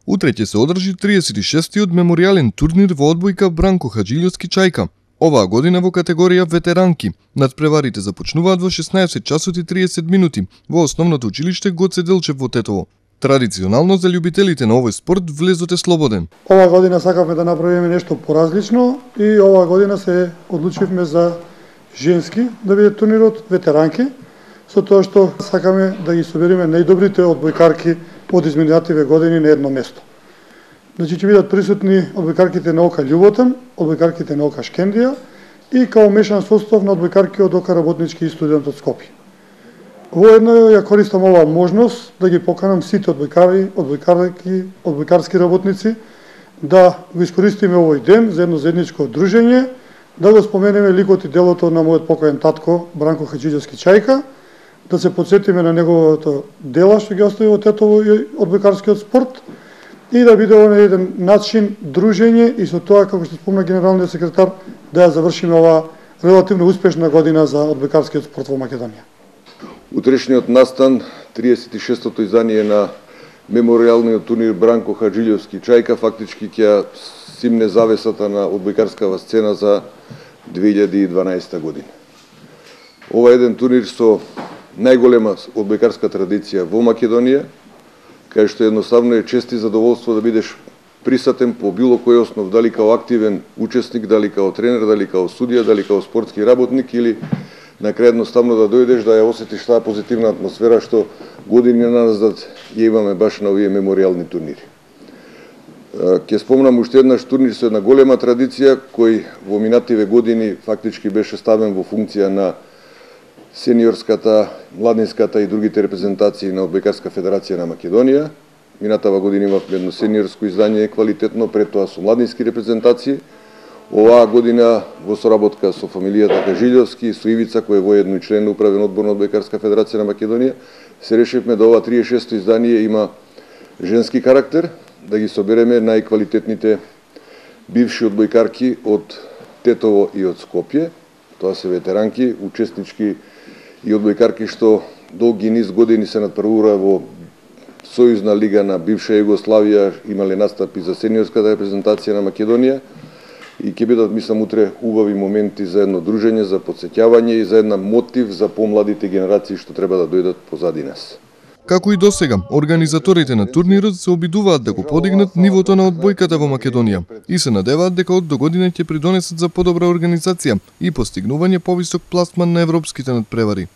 Утре ќе се одржи 36-тиот меморијален турнир во одбојка Бранко Хаджилјовски Чајка. Оваа година во категорија ветеранки. Надпреварите започнуваат во 16 часот и 30 минути во основното училиште Гоце Делчев во Тетово. Традиционално за љубителите на овој спорт влезот е слободен. Оваа година сакавме да направиме нешто поразлично и оваа година се одлучивме за женски да биде турнирот ветеранки, со тоа што сакаме да ги собериме најдобрите одбојкарки од изминативе години на едно место. Значи ќе бидат присутни одбојкарките на ОК Љуботен, одбојкарките на ОК Шкендија и као мешан состав на одбојкарки од ОК Работнички и студент од Скопје. Воедно ја користам оваа можност да ги поканам сите одбојкари, одбојкарки, одбојкарски работници да го искористиме овој ден за едно заедничко дружење, да го споменеме ликот и делото на мојот покоен татко Бранко Хаджилјовски Чајка, да се подсетиме на неговото дела што ги остави во Тетово и одбојкарскиот спорт и да биде на еден начин дружење и со тоа, како што спомна генералниот секретар, да ја завршиме оваа релативно успешна година за одбојкарскиот спорт во Македонија. Утрешниот настан, 36-тото издание на меморијалниот турнир Бранко Хаджилјовски Чајка фактички ќе симне завесата на одбојкарскава сцена за 2012 година. Ова е еден турнир со најголема одбојкарска традиција во Македонија, кај што едноставно е чест и задоволство да бидеш присутен по било кој основ, дали као активен учесник, дали као тренер, дали као судија, дали као спортски работник или на крај едноставно да дојдеш да ја осетиш таа позитивна атмосфера што години назад ја имаме баш на овие меморијални турнири. Ќе спомнам уште еднаш турнир со една голема традиција кој во минативе години фактички беше ставен во функција на сениорската, младинската и другите репрезентации на Одбојкарска федерација на Македонија. Минатава година имавме едно сениорско издание квалитетно, пред тоа со младински репрезентации. Оваа година во соработка со фамилијата Хаджилјовски и со Ивица, кој е воедно и член на управен одбор на Одбојкарска федерација на Македонија, се решивме да ова 36-то издание има женски карактер, да ги собереме најквалитетните бивши одбојкарки од Тетово и од Скопје. Тоа се ветеранки, учеснички и одбојкарки што долги низ години се надпрвува во Сојузна лига на бивша Југославија, имале настапи за сениорската репрезентација на Македонија и ќе бидат, мислам, утре убави моменти за едно дружење, за потсеќавање и за една мотив за помладите генерации што треба да дојдат позади нас. Како и досега, организаторите на турнирот се обидуваат да го подигнат нивото на одбојката во Македонија и се надеваат дека од догодина ќе придонесат за подобра организација и постигнување повисок пласман на европските надпревари.